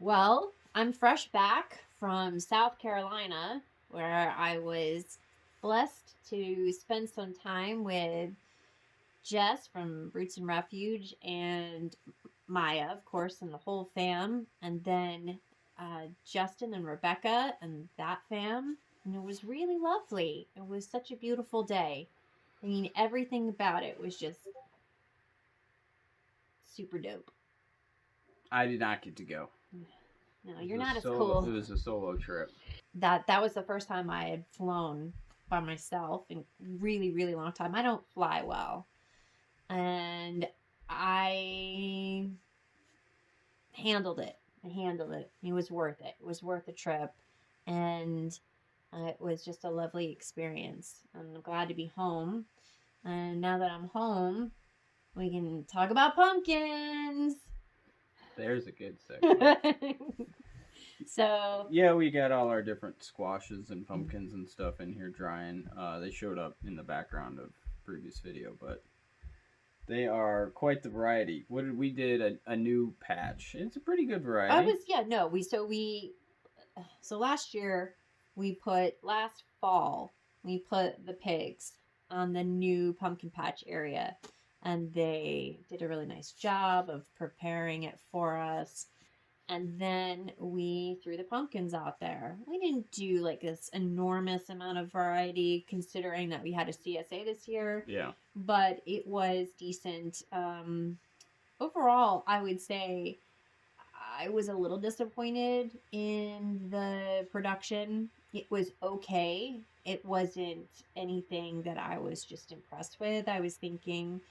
Well, I'm fresh back from South Carolina, where I was blessed to spend some time with Jess from Roots and Refuge and Maya, of course, and the whole fam, and then Justin and Rebecca and that fam. And it was really lovely. It was such a beautiful day. I mean, everything about it was just super dope. I did not get to go. No, you're not as cool. It was a solo trip. That was the first time I had flown by myself in a really, really long time. I don't fly well. And I handled it. It was worth it. It was worth the trip. And it was just a lovely experience. I'm glad to be home. And now that I'm home, we can talk about pumpkins. There's a good section. So yeah, we got all our different squashes and pumpkins and stuff in here drying. They showed up in the background of previous video, but they are quite the variety. We did a new patch. It's a pretty good variety. So last year last fall we put the pigs on the new pumpkin patch area, and they did a really nice job of preparing it for us. And then we threw the pumpkins out there. We didn't do like this enormous amount of variety considering that we had a CSA this year. Yeah. But it was decent. Overall, I would say I was a little disappointed in the production. It was okay. It wasn't anything that I was just impressed with. I was thinking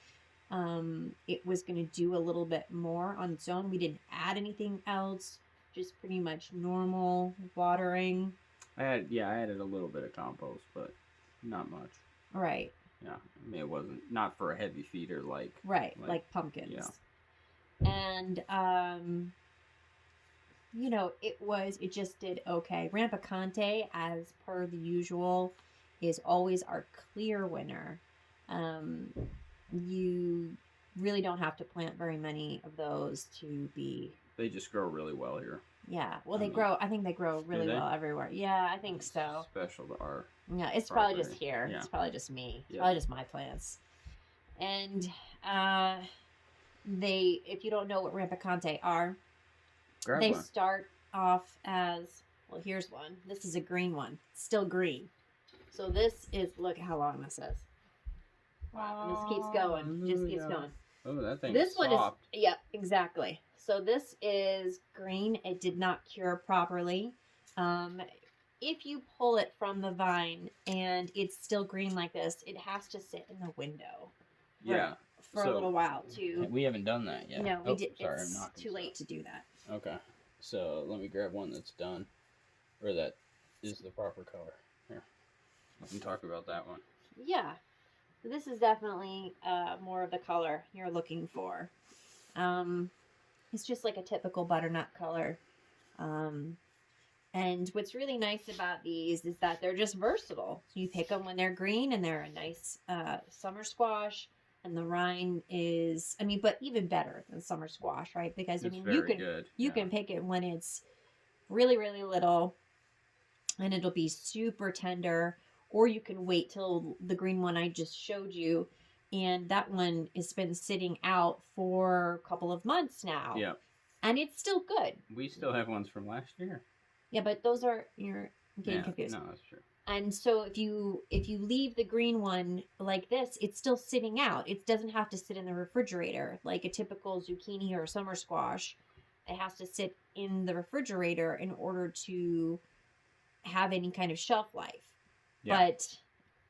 it was going to do a little bit more on its own. We didn't add anything else, just pretty much normal watering. I added a little bit of compost, but not much. Right. Yeah, I mean, it wasn't not for a heavy feeder like pumpkins. Yeah. And it just did okay. Rampicante, as per the usual, is always our clear winner. You really don't have to plant very many of those to be... They just grow really well here. Yeah, well, I think they grow really well everywhere. Yeah, I think so. Special to our... Yeah, it's probably just here. Yeah. It's probably just me. It's probably just my plants. And if you don't know what Rampicante are, they start off as... Well, here's one. This is a green one. Still green. So this is... Look how long this is. Wow, and this keeps going. Just keeps going. Oh, that thing is soft. Yep, exactly. So this is green. It did not cure properly. If you pull it from the vine and it's still green like this, it has to sit in the window. For a little while too. We haven't done that yet. No, we did. Sorry, it's too late to do that. Okay, so let me grab one that's done, or that is the proper color. Here, we can talk about that one. Yeah. This is definitely more of the color you're looking for. It's just like a typical butternut color. And what's really nice about these is that they're just versatile. You pick them when they're green and they're a nice summer squash. And the rind is, but even better than summer squash, right? Because you can pick it when it's really, really little and it'll be super tender. Or you can wait till the green one I just showed you. And that one has been sitting out for a couple of months now. Yeah. And it's still good. We still have ones from last year. Yeah, but those are... You're getting confused. No, that's true. And so if you leave the green one like this, it's still sitting out. It doesn't have to sit in the refrigerator like a typical zucchini or summer squash. It has to sit in the refrigerator in order to have any kind of shelf life. Yeah. But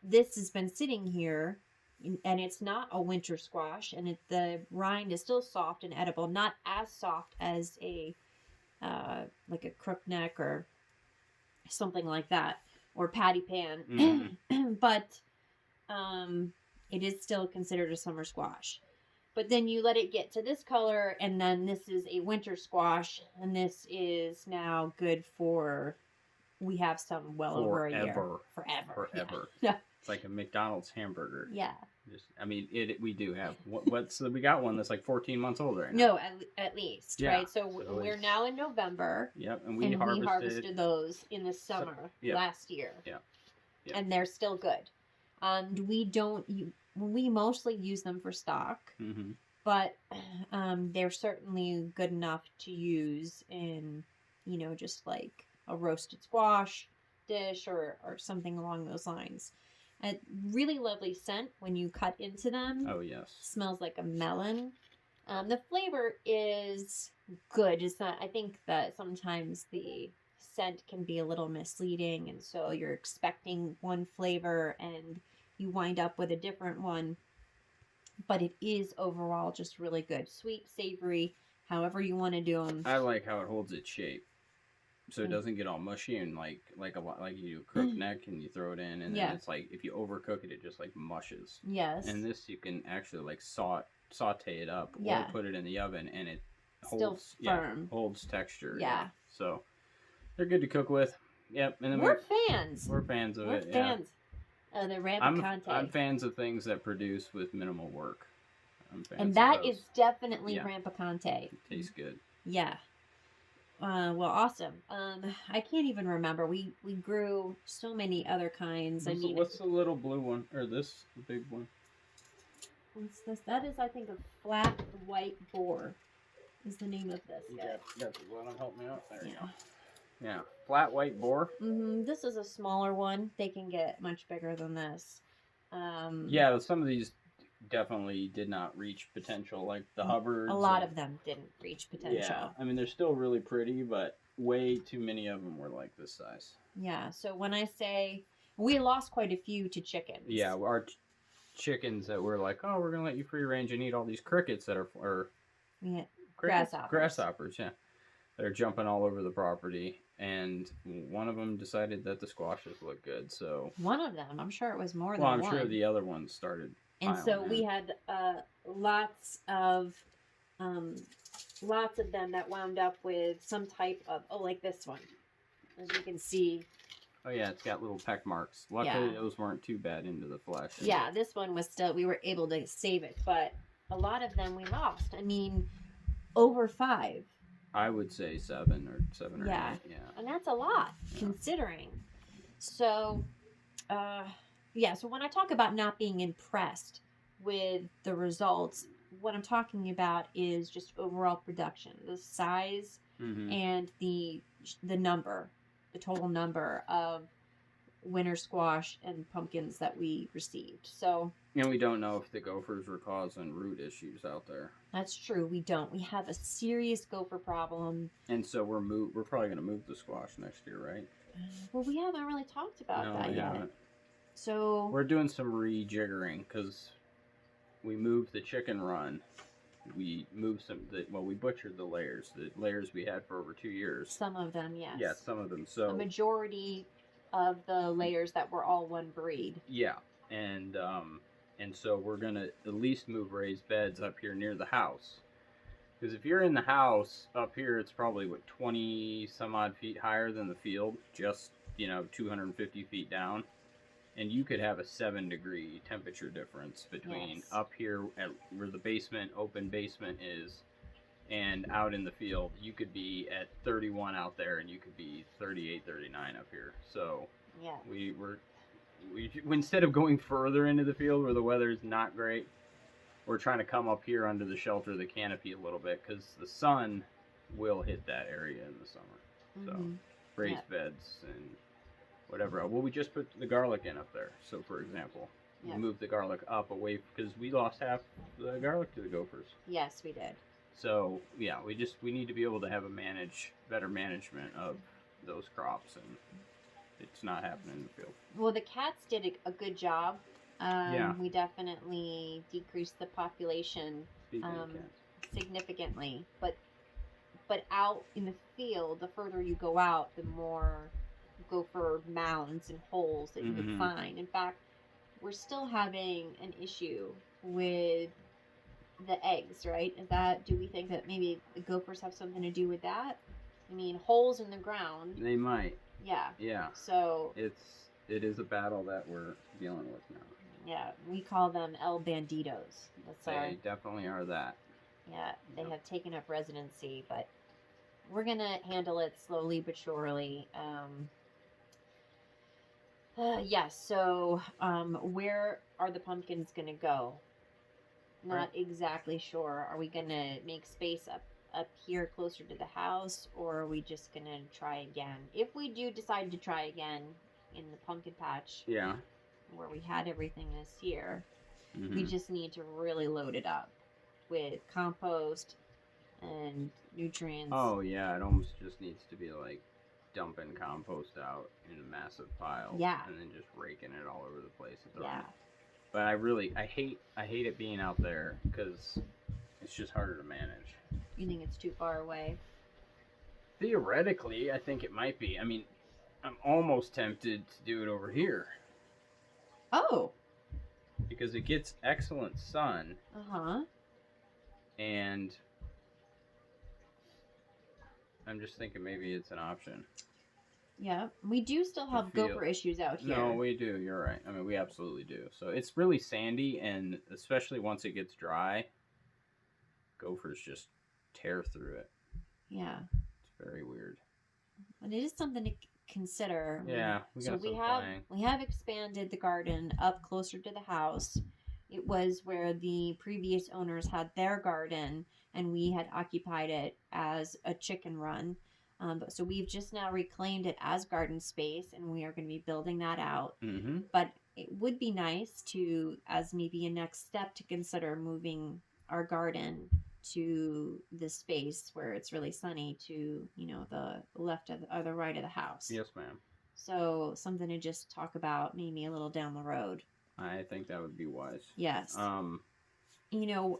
this has been sitting here, and it's not a winter squash, and the rind is still soft and edible, not as soft as a crookneck or something like that, or patty pan, but it is still considered a summer squash. But then you let it get to this color, and then this is a winter squash, and this is now good for... We have some over a year. Forever. Yeah. It's like a McDonald's hamburger. Yeah. Just, I mean, we do have what's we got one that's like 14 months old right No, now. at least, Yeah, right? So, so we're it's- now in November, Yep, and and we harvested. harvested those in the summer yep. last year. Yeah. Yep. And they're still good. We don't. We mostly use them for stock, Mm-hmm. but they're certainly good enough to use in, just like a roasted squash dish or something along those lines. A really lovely scent when you cut into them. Oh yes. Smells like a melon. The flavor is good. It's not. I think that sometimes the scent can be a little misleading, and so you're expecting one flavor and you wind up with a different one. But it is overall just really good, sweet, savory, however you want to do them. I like how it holds its shape, so it doesn't get all mushy and like a lot like you do crook neck and you throw it in, and then it's like if you overcook it, it just like mushes. Yes. And this you can actually like saute it up or put it in the oven, and it holds firm. Holds texture. Yeah. So they're good to cook with. Yep. And then we're fans. We're fans of it. We're fans. The rampicante. I'm fans of things that produce with minimal work. I'm fans and that of those. is definitely rampicante. It tastes good. Yeah. Well, awesome. I can't even remember. We grew so many other kinds. What's the little blue one, or the big one? What's this? That is, I think, a flat white boar. Is the name of this guy? Got the one. Help me out. There you go. Yeah, flat white boar. This is a smaller one. They can get much bigger than this. Yeah, some of these definitely did not reach potential, like the Hubbards. A lot of them didn't reach potential. Yeah, I mean, they're still really pretty, but way too many of them were like this size. Yeah, so when I say we lost quite a few to chickens. Yeah, our chickens that were like, oh, we're going to let you free range and eat all these crickets that are grasshoppers, yeah. That are jumping all over the property. And one of them decided that the squashes look good, so... One of them? I'm sure it was more than one. Well, I'm sure the other ones started. And so we had lots of them that wound up with some type of, like this one. As you can see. Oh, yeah, it's got little peck marks. Luckily, those weren't too bad into the flesh. Yeah, this one was still, we were able to save it, but a lot of them we lost. I mean, over 5. I would say 7 or 8. Yeah. And that's a lot, considering. So, so when I talk about not being impressed with the results, what I'm talking about is just overall production, the size and the total number of winter squash and pumpkins that we received. So, and we don't know if the gophers were causing root issues out there. That's true. We don't. We have a serious gopher problem. And so we're probably going to move the squash next year, right? Well, we haven't really talked about that yet. Haven't. So we're doing some rejiggering because we moved the chicken run. We moved we butchered the layers we had for over 2 years. Some of them, yes. Yeah, some of them. So a majority of the layers that were all one breed. Yeah, and so we're gonna at least move raised beds up here near the house. Because if you're in the house up here, it's probably 20 some odd feet higher than the field, just 250 feet down. And you could have a 7-degree temperature difference between up here at where the open basement is, and out in the field. You could be at 31 out there, and you could be 38, 39 up here. So we instead of going further into the field where the weather's not great, we're trying to come up here under the shelter of the canopy a little bit because the sun will hit that area in the summer. So raised beds and whatever. Well, we just put the garlic in up there. So, for example, we moved the garlic up away because we lost half the garlic to the gophers. Yes, we did. So, yeah, we need to be able to have better management of those crops, and it's not happening in the field. Well, the cats did a good job. We definitely decreased the population significantly, but out in the field, the further you go out, the more gopher mounds and holes that you can find. In fact, we're still having an issue with the eggs, right? Do we think that maybe the gophers have something to do with that? I mean, holes in the ground. They might. Yeah. Yeah. So it is a battle that we're dealing with now. Yeah, we call them El Banditos. That's our. They definitely are that. Yeah, they Yep. have taken up residency, but we're gonna handle it slowly but surely. Yes. So, where are the pumpkins gonna go? Right. Not exactly sure. Are we gonna make space up here closer to the house, or are we just gonna try again? If we do decide to try again in the pumpkin patch Yeah. where we had everything this year, we Hmm. just need to really load it up with compost and nutrients. Oh yeah, it almost just needs to be like dumping compost out in massive piles, Yeah. and then just raking it all over the place and throwing Yeah. it. But I hate it being out there because it's just harder to manage. You think it's too far away? Theoretically, I think it might be. I mean, I'm almost tempted to do it over here Oh. because it gets excellent sun, Uh-huh. and I'm just thinking maybe it's an option. Yeah. We do still have gopher issues out here. No, we do. You're right. I mean, we absolutely do. So it's really sandy, and especially once it gets dry, gophers just tear through it. Yeah. It's very weird. But it is something to consider. Yeah, we have expanded the garden up closer to the house. It was where the previous owners had their garden, and we had occupied it as a chicken run. So we've just now reclaimed it as garden space, and we are going to be building that out. Mm-hmm. But it would be nice to, as maybe a next step, to consider moving our garden to the space where it's really sunny to, the left of or the right of the house. Yes, ma'am. So something to just talk about maybe a little down the road. I think that would be wise. Yes.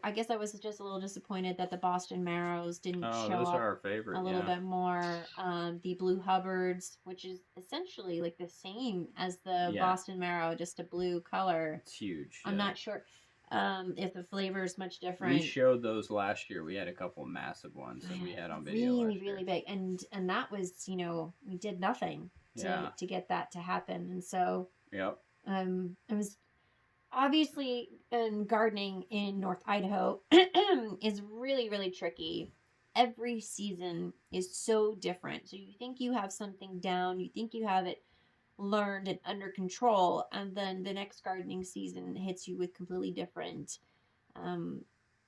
I guess I was just a little disappointed that the Boston Marrows didn't show those up are our favorite. a little bit more. The Blue Hubbards, which is essentially like the same as the Boston Marrow, just a blue color. It's huge. I'm not sure if the flavor is much different. We showed those last year. We had a couple massive ones that we had on video. Really big, and that was we did nothing to get that to happen, and so yep. It was obviously gardening in North Idaho is really, really tricky. Every season is so different. So you think you have something down, you think you have it learned and under control, and then the next gardening season hits you with completely different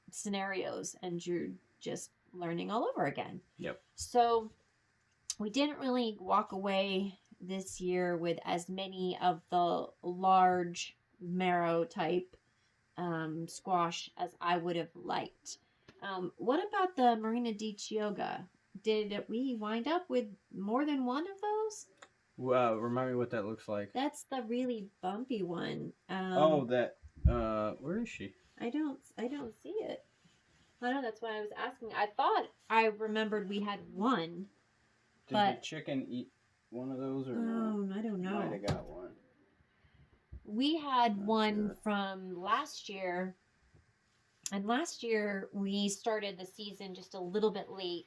scenarios, and you're just learning all over again. Yep. So we didn't really walk away this year with as many of the large marrow type squash as I would have liked. What about the Marina di Chioggia? Did we wind up with more than one of those? Well, remind me what that looks like. That's the really bumpy one. Where is she? I don't see it. I know, that's why I was asking. I thought I remembered we had one. Did the chicken eat one of those or no? I don't know. Might have got one. We had one from last year, and last year we started the season just a little bit late,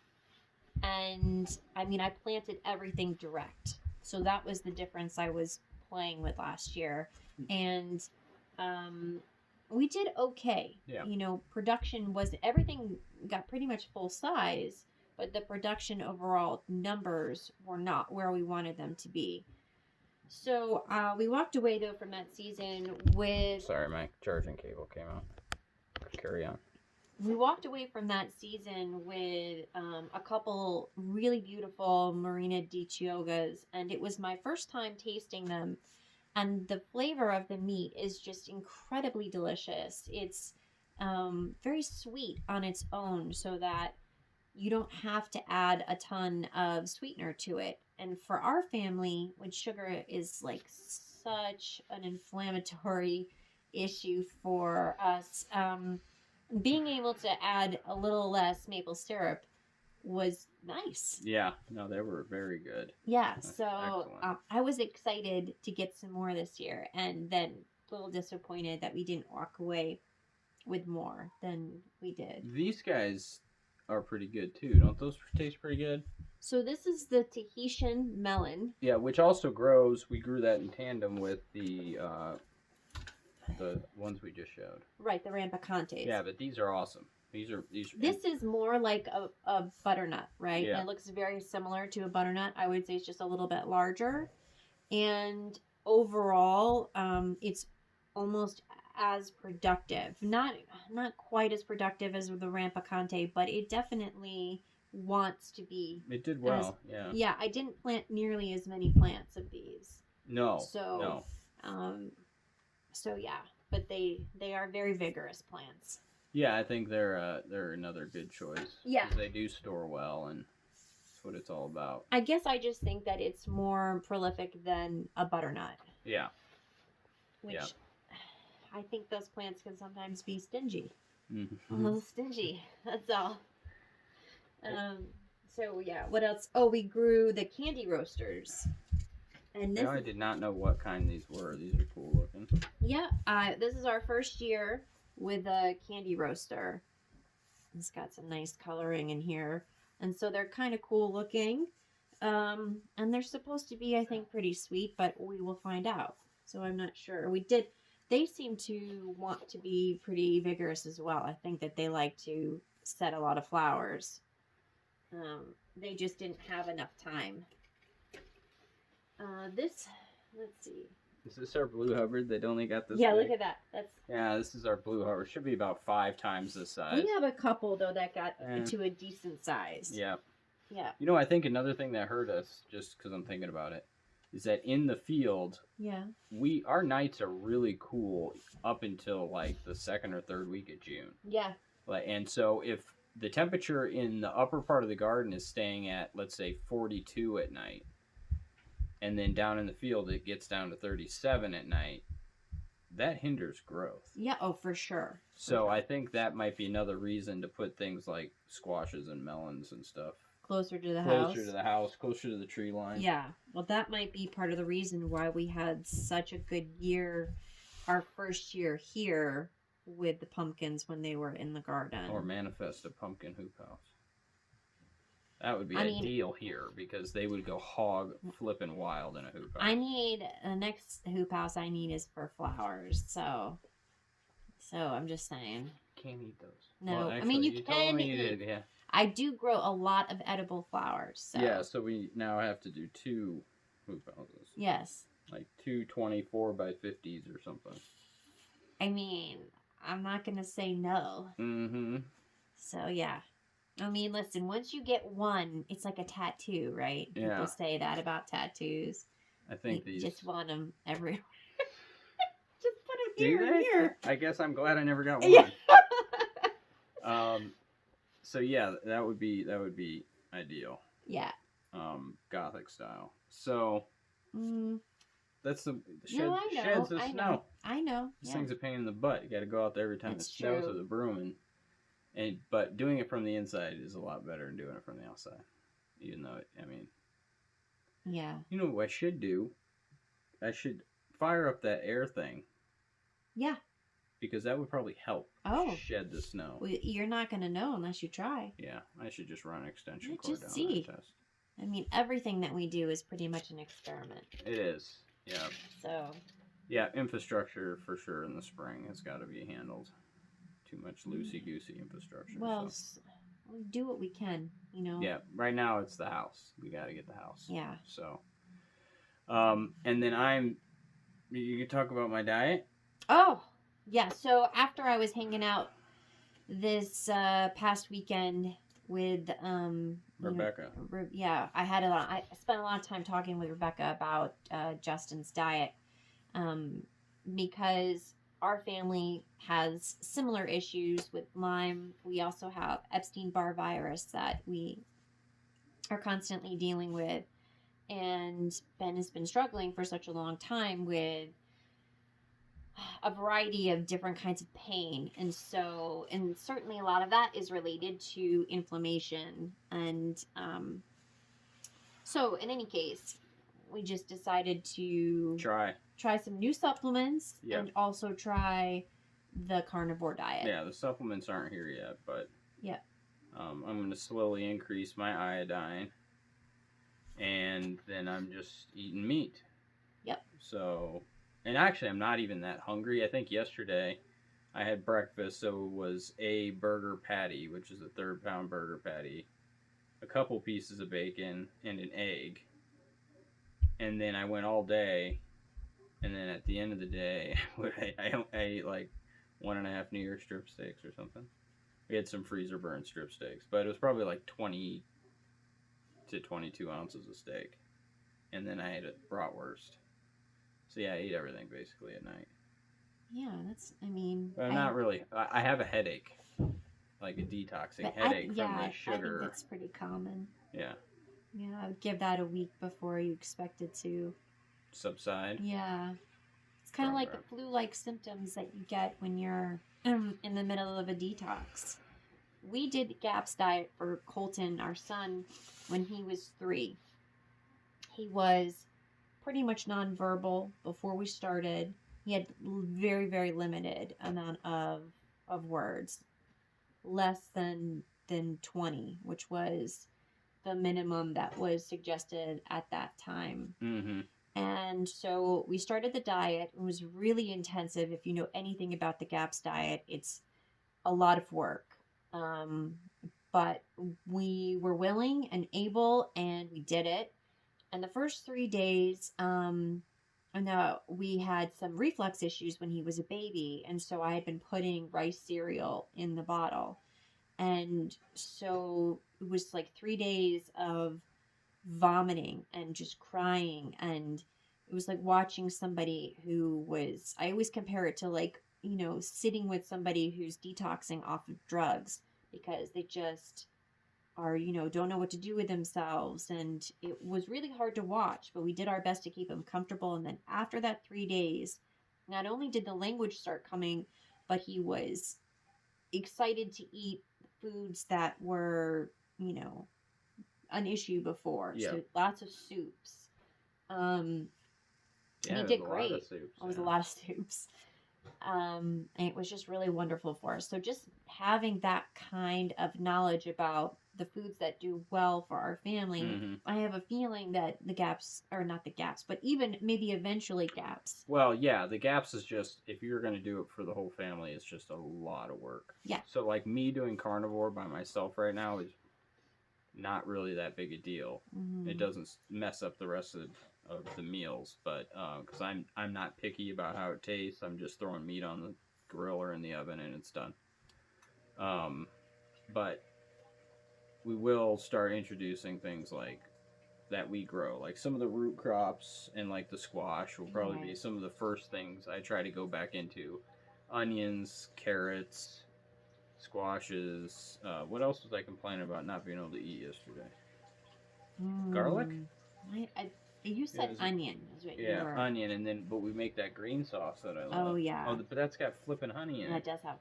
and I planted everything direct, so that was the difference I was playing with last year, and we did okay. Yeah. Production everything got pretty much full size, but the production overall numbers were not where we wanted them to be. So we walked away, though, from that season with... Sorry, my charging cable came out. Carry on. We walked away from that season with a couple really beautiful Marina di Chioggias, and it was my first time tasting them. And the flavor of the meat is just incredibly delicious. It's very sweet on its own, so that you don't have to add a ton of sweetener to it. And for our family, when sugar is like such an inflammatory issue for us, being able to add a little less maple syrup was nice. Yeah, no, they were very good. Yeah, so I was excited to get some more this year, and then a little disappointed that we didn't walk away with more than we did. These guys are pretty good too. Don't those taste pretty good? So this is the Tahitian melon. Yeah, which also grows. We grew that in tandem with the the ones we just showed. Right, the rampicantes. Yeah, but these are awesome. These are This is more like a butternut, right? Yeah. It looks very similar to a butternut. I would say it's just a little bit larger. And overall, it's almost as productive. Not quite as productive as the rampicante, but it definitely wants to be. It did well, yeah. Yeah, I didn't plant nearly as many plants of these. No. So, so yeah, but they are very vigorous plants. Yeah, I think they're another good choice. Yeah. 'Cause they do store well, and that's what it's all about. I guess I just think that it's more prolific than a butternut. Yeah. Which Yeah. I think those plants can sometimes be stingy. Mm-hmm. A little stingy. That's all. So yeah, what else? Oh, we grew the candy roasters. And this I did not know what kind these were. These are cool looking. Yeah, this is our first year with a candy roaster. It's got some nice coloring in here. And so they're kind of cool looking. And they're supposed to be, I think, pretty sweet, but we will find out. So I'm not sure. They seem to want to be pretty vigorous as well. I think that they like to set a lot of flowers. They just didn't have enough time. Let's see. Is this our blue Hubbard? They'd only got this Yeah, big? look at that. Yeah, this is our blue Hubbard. Should be about 5 times this size. We have a couple, though, that got to a decent size. Yeah. Yeah. You know, I think another thing that hurt us, just because I'm thinking about it, is that in the field, Yeah. our nights are really cool up until like the 2nd or 3rd week of June. Yeah. And so if the temperature in the upper part of the garden is staying at, let's say, 42 at night, and then down in the field it gets down to 37 at night, that hinders growth. Yeah, oh, for sure. So I think that might be another reason to put things like squashes and melons and stuff Closer to the house. Closer to the house, closer to the tree line. Yeah, well, that might be part of the reason why we had such a good year, our first year here with the pumpkins when they were in the garden. Or manifest a pumpkin hoop house. That would be ideal here because they would go hog flipping wild in a hoop house. The next hoop house I need is for flowers, so I'm just saying. Can't eat those. No, well, actually, I mean you can eat it. Yeah. I do grow a lot of edible flowers. So. Yeah, so we now have to do 2 hoop houses. Yes. Like 2 24 by 50s or something. I mean, I'm not gonna say no. Mm-hmm. So yeah. I mean, listen, once you get one, it's like a tattoo, right? Yeah. People say that about tattoos. I think you these just want them everywhere. Just put them here and here. I guess I'm glad I never got one. Yeah. So yeah, that would be ideal. Yeah. Gothic style. So that's the shed, No, I know. sheds of snow. I know. This thing's a pain in the butt. You got to go out there every time it snows with a broom, but doing it from the inside is a lot better than doing it from the outside. Even though yeah. You know what I should do? I should fire up that air thing. Yeah. Because that would probably help shed the snow. Well, you're not going to know unless you try. Yeah, I should just run an extension cord down see. that test. I mean, everything that we do is pretty much an experiment. It is, yeah. So. Yeah, infrastructure for sure in the spring has got to be handled. Too much loosey-goosey infrastructure. Well, we do what we can, you know. Yeah, right now it's the house. We got to get the house. Yeah. So, and then you can talk about my diet? Oh, yeah. So after I was hanging out this past weekend with Rebecca. I spent a lot of time talking with Rebecca about Justin's diet because our family has similar issues with Lyme. We also have Epstein-Barr virus that we are constantly dealing with, and Ben has been struggling for such a long time with a variety of different kinds of pain, and certainly a lot of that is related to inflammation, and so in any case, we just decided to try some new supplements and also try the carnivore diet. Yeah, the supplements aren't here yet, but I'm going to slowly increase my iodine, and then I'm just eating meat. Yep. So and actually, I'm not even that hungry. I think yesterday I had breakfast, so it was a burger patty, which is a third-pound burger patty, a couple pieces of bacon, and an egg. And then I went all day, and then at the end of the day, I ate like 1.5 New York strip steaks or something. We had some freezer burn strip steaks, but it was probably like 20 to 22 ounces of steak. And then I ate a bratwurst. So yeah, I ate everything basically at night. Yeah, that's. I mean, But I'm not really. I have a headache, like a detoxing but headache from the I think sugar. that's pretty common. Yeah, Yeah, I would give that a week before you expect it to. subside. Yeah, it's kind of like the Okay. flu-like symptoms that you get when you're in the middle of a detox. We did the GAPS diet for Colton, our son, when he was 3. He was pretty much nonverbal before we started. He had very, very limited amount of words, less than 20, which was the minimum that was suggested at that time. Mm-hmm. And so we started the diet. It was really intensive. If you know anything about the GAPS diet, it's a lot of work. Um, but we were willing and able, and we did it. And the first 3 days, I know we had some reflux issues when he was a baby, and so I had been putting rice cereal in the bottle. And so it was like 3 days of vomiting and just crying. And it was like watching somebody who was, I always compare it to like, sitting with somebody who's detoxing off of drugs because they just are, don't know what to do with themselves. And it was really hard to watch, but we did our best to keep him comfortable. And then after that 3 days, not only did the language start coming, but he was excited to eat foods that were, you know, an issue before. Yeah. So lots of soups. And Yeah, he there's did a lot of great. soups. It was a Yeah. lot of soups. And it was just really wonderful for us. So just having that kind of knowledge about the foods that do well for our family, Mm-hmm. I have a feeling that the gaps, or not the gaps, but even maybe eventually gaps. Well, yeah, the gaps is just if you're going to do it for the whole family, it's just a lot of work. Yeah. So like me doing carnivore by myself right now is not really that big a deal. Mm-hmm. It doesn't mess up the rest of the meals, but because I'm not picky about how it tastes, I'm just throwing meat on the grill or in the oven and it's done. But we will start introducing things like that we grow, like some of the root crops and like the squash will probably be Right. some of the first things I try to go back into. Onions, carrots, squashes. What else was I complaining about not being able to eat yesterday? Garlic? Mm. You said Was, onion is what you yeah, were. onion, and then but we make that green sauce that I Oh, love. yeah. Oh, but that's got flipping honey in That it. does have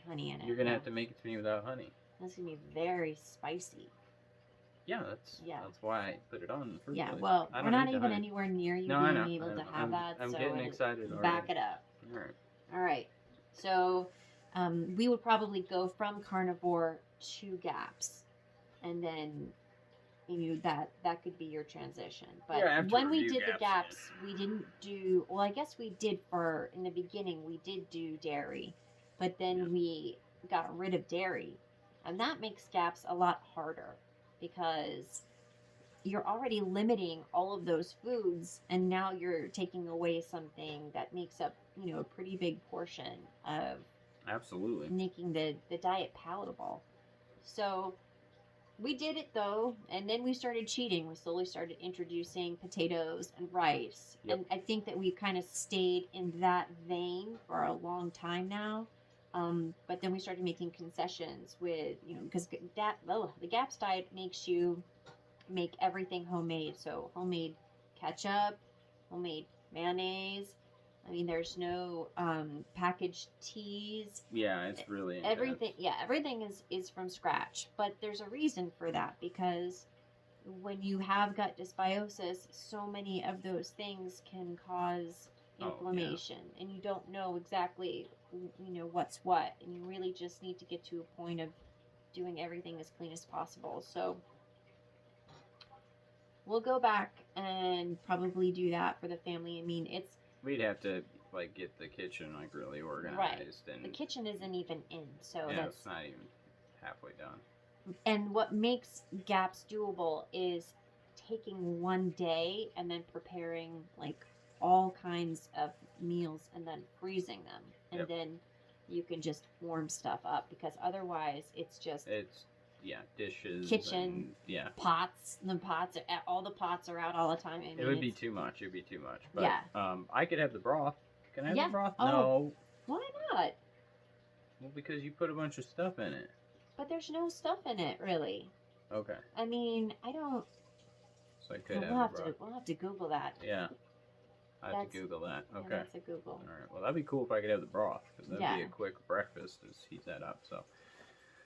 honey in it. You're gonna Yeah. have to make it to me without honey. That's going to be very spicy. Yeah, Yeah. that's why I put it on in the first Yeah, place. well, I we're don't not need the even honey. anywhere near you No, I know. being able to have that. I'm So getting excited already. back it up. All right. All right. So we would probably go from carnivore to gaps, and then that could be your transition. But Yeah, I have to when we review did the gaps gaps, we didn't do. Well, I guess we did for in the beginning. We did do dairy, but then Yeah. we got rid of dairy, and that makes gaps a lot harder because you're already limiting all of those foods, and now you're taking away something that makes up a pretty big portion of Absolutely. making the diet palatable. So we did it though, and then we started cheating. We slowly started introducing potatoes and rice. Yep. And I think that we've kind of stayed in that vein for a long time now. But then we started making concessions with because the GAPS diet makes you make everything homemade. So homemade ketchup, homemade mayonnaise. I mean, there's no packaged teas. Yeah, it's really Everything. Yeah, everything is from scratch. But there's a reason for that because when you have gut dysbiosis, so many of those things can cause inflammation, and you don't know exactly what's what, and you really just need to get to a point of doing everything as clean as possible. So we'll go back and probably do that for the family. I mean, We'd have to like get the kitchen like really organized, The and kitchen isn't even in, so yeah, that's it's not even halfway done. and what makes gaps doable is taking one day and then preparing like all kinds of meals and then freezing them and Yep. then you can just warm stuff up because otherwise it's just It's dishes kitchen and pots. All the pots are out all the time. I mean, it would be too much. It'd be too much. But Yeah. I could have the broth. Can I have Yeah. the broth? Oh. No. Why not? Well, because you put a bunch of stuff in it. But there's no stuff in it really. Okay. I mean, I don't. So I could We'll have have the broth. to. We'll have to Google that. Yeah. I have That's- to Google that. Yeah, Okay. that's a Google. All right. Well, that'd be cool if I could have the broth because that'd be Yeah. a quick breakfast. Just heat that up.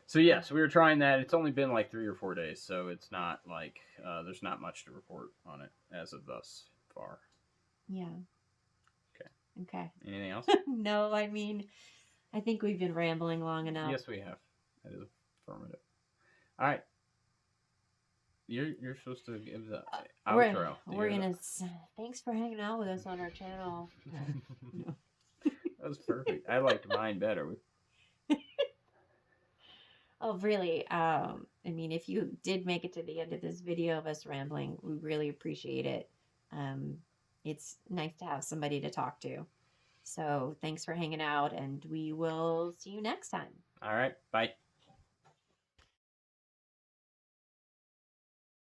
So yes, we were trying that. It's only been like 3 or 4 days, so it's not like there's not much to report on it as of thus far. Yeah. Okay. Okay. Anything else? No, I mean, I think we've been rambling long enough. Yes, we have. That is affirmative. All right. You're supposed to give the outro. We're gonna. Thanks for hanging out with us on our channel. That was perfect. I liked mine better. Oh, really? I mean, if you did make it to the end of this video of us rambling, we really appreciate it. It's nice to have somebody to talk to. So thanks for hanging out, and we will see you next time. All right. Bye.